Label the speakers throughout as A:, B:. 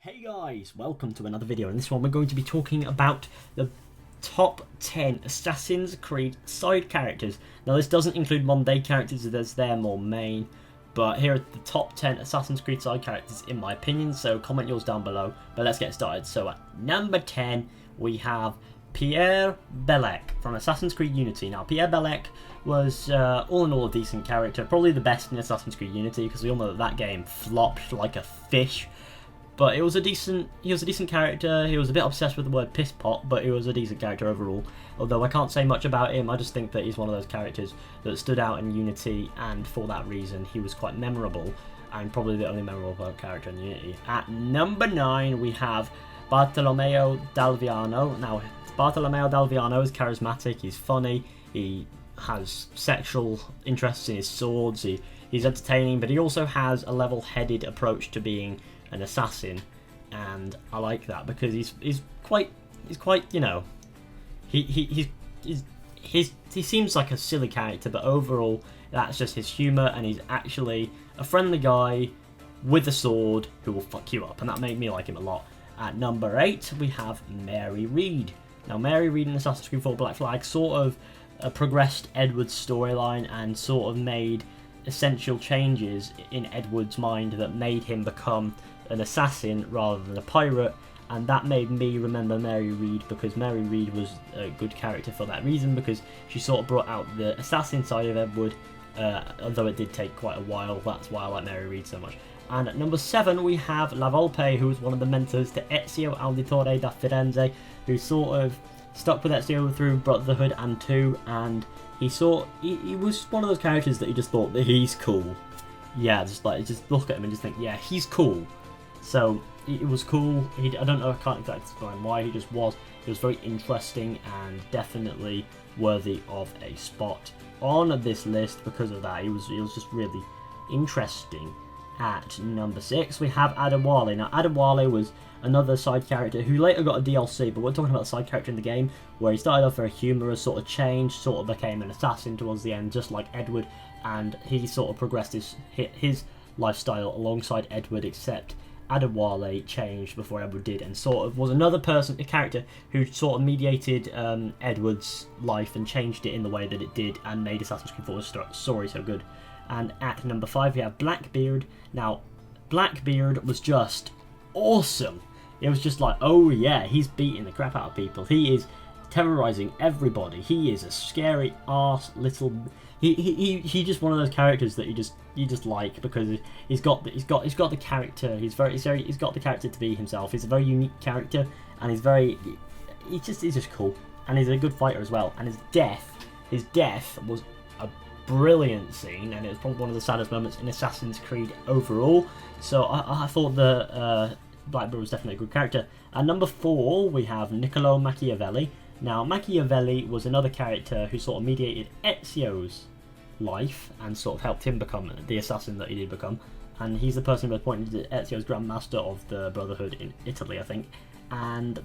A: Hey guys, welcome to another video. In this one we're going to be talking about the top 10 Assassin's Creed side characters. Now this doesn't include modern day characters as they're more main, but here are the top 10 Assassin's Creed side characters in my opinion, so comment yours down below. But let's get started. So at number 10 we have PIERRE BELLEC from Assassin's Creed Unity. Now PIERRE BELLEC was all in all a decent character, probably the best in Assassin's Creed Unity because we all know that game flopped like a fish. But he was a decent character. He was a bit obsessed with the word piss pot, but he was a decent character overall. Although I can't say much about him, I just think that he's one of those characters that stood out in Unity, and for that reason he was quite memorable, and probably the only memorable character in Unity. At number 9 we have Bartolomeo d'Alviano. Now Bartolomeo d'Alviano is charismatic, he's funny, he has sexual interests in his swords, he's entertaining, but he also has a level-headed approach to being an assassin, and I like that because he's quite you know, he seems like a silly character, but overall that's just his humour, and he's actually a friendly guy with a sword who will fuck you up, and that made me like him a lot. At number 8 we have Mary Read. Now Mary Read in Assassin's Creed 4 Black Flag sort of progressed Edward's storyline and sort of made essential changes in Edward's mind that made him become an assassin rather than a pirate, and that made me remember Mary Read because Mary Read was a good character for that reason, because she sort of brought out the assassin side of Edward, although it did take quite a while. That's why I like Mary Read so much. And at number 7 we have La VOLPE, who was one of the mentors to Ezio Auditore da Firenze, who sort of stuck with Ezio through Brotherhood and 2, and he was one of those characters that you just thought that he's cool. Yeah, just look at him and just think, yeah, he's cool. So it was cool. I don't know, I can't exactly explain why, he just was. He was very interesting and definitely worthy of a spot on this list because of that. He was just really interesting. At number 6 we have Adewale. Now Adewale was another side character who later got a DLC, but we're talking about the side character in the game where he started off very humorous, sort of changed, sort of became an assassin towards the end, just like Edward, and he sort of progressed his lifestyle alongside Edward, except Adewale changed before Edward did, and sort of was another person, a character who sort of mediated Edward's life and changed it in the way that it did and made Assassin's Creed 4's story so good. And at number 5 we have Blackbeard. Now Blackbeard was just awesome. It was just like, oh yeah, he's beating the crap out of people. He is terrorizing everybody. He is a scary ass little. He just one of those characters that you just like because he's got the character. He's got the character to be himself. He's a very unique character, and he's just cool, and he's a good fighter as well. And his death was a brilliant scene, and it was probably one of the saddest moments in Assassin's Creed overall. So I thought the Blackbeard was definitely a good character. At number 4 we have NICCOLO Machiavelli. Now Machiavelli was another character who sort of mediated Ezio's life and sort of helped him become the assassin that he did become, and he's the person who was appointed to Ezio's Grand Master of the Brotherhood in Italy, I think. And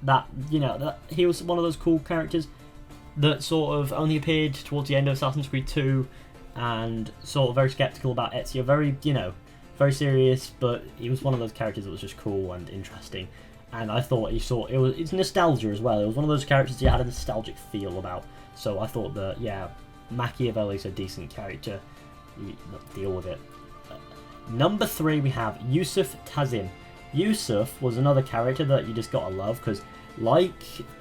A: that, you know, that he was one of those cool characters that sort of only appeared towards the end of Assassin's Creed 2 and sort of very skeptical about Ezio, very, you know, very serious, but he was one of those characters that was just cool and interesting. And I thought it's nostalgia as well. It was one of those characters you had a nostalgic feel about. So I thought that, yeah, Machiavelli's a decent character. Deal with it. Number 3 we have YUSUF TAZIM. YUSUF was another character that you just gotta love because, like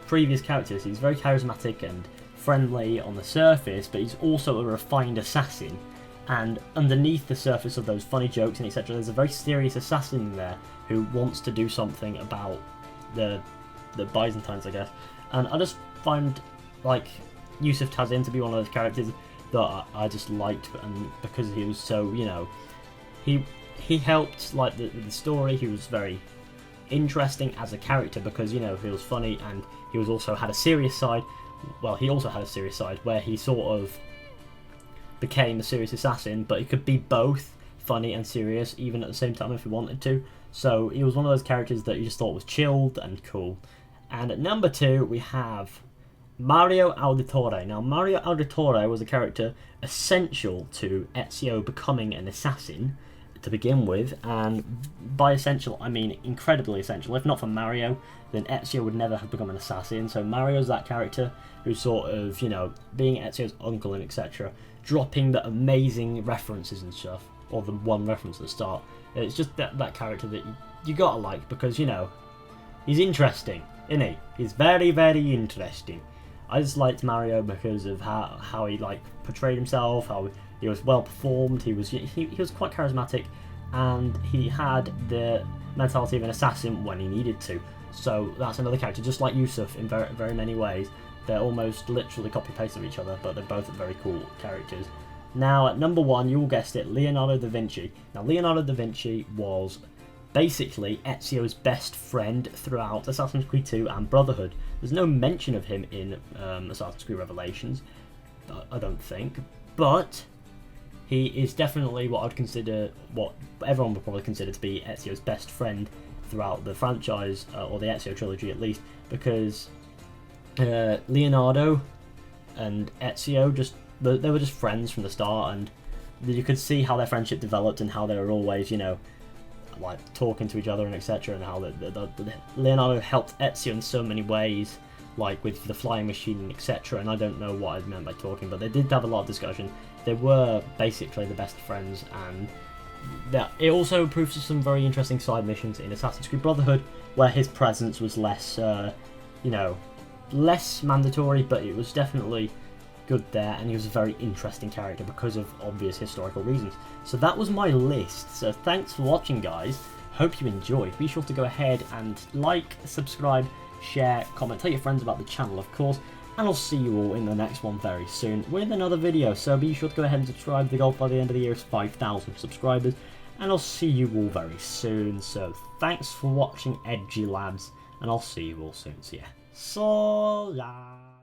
A: previous characters, he's very charismatic and friendly on the surface, but he's also a refined assassin. And underneath the surface of those funny jokes and etc., there's a very serious assassin in there who wants to do something about the Byzantines, I guess. And I just find like YUSUF TAZIM to be one of those characters that I just liked, and because he was so, you know, he helped like the story. He was very interesting as a character because, you know, he was funny, and he was also had a serious side. Well, he also had a serious side where he sort of became a serious assassin, but he could be both funny and serious even at the same time if he wanted to. So he was one of those characters that you just thought was chilled and cool. And at number 2 we have Mario Auditore. Now Mario Auditore was a character essential to Ezio becoming an assassin, to begin with, and by essential I mean incredibly essential. If not for Mario, then Ezio would never have become an assassin. So Mario's that character who's sort of, you know, being Ezio's uncle and etc., dropping the amazing references and stuff, or the one reference at the start. It's just that character that you gotta like, because, you know, he's interesting, isn't he? He's very, very interesting. I just liked Mario because of how he like portrayed himself, how he was well performed, he was quite charismatic, and he had the mentality of an assassin when he needed to. So that's another character, just like Yusuf in very, very many ways. They're almost literally copy-paste of each other, but they're both very cool characters. Now, at number 1, you all guessed it, Leonardo da Vinci. Now, Leonardo da Vinci was basically Ezio's best friend throughout Assassin's Creed 2 and Brotherhood. There's no mention of him in Assassin's Creed Revelations, I don't think, but he is definitely what I'd consider, what everyone would probably consider to be Ezio's best friend throughout the franchise, or the Ezio trilogy at least, because Leonardo and Ezio they were just friends from the start, and you could see how their friendship developed and how they were always, you know, like talking to each other and etc., and how Leonardo helped Ezio in so many ways, like with the flying machine and etc. And I don't know what I meant by talking, but they did have a lot of discussion. They were basically the best friends, and it also proves some very interesting side missions in Assassin's Creed Brotherhood, where his presence was less, you know, less mandatory, but it was definitely good there, and he was a very interesting character because of obvious historical reasons. So that was my list. So thanks for watching, guys. Hope you enjoyed. Be sure to go ahead and like, subscribe, share, comment, tell your friends about the channel, of course, and I'll see you all in the next one very soon with another video. So be sure to go ahead and subscribe. The goal by the end of the year is 5,000 subscribers, and I'll see you all very soon. So thanks for watching, edgy lads, and I'll see you all soon. So yeah, so long.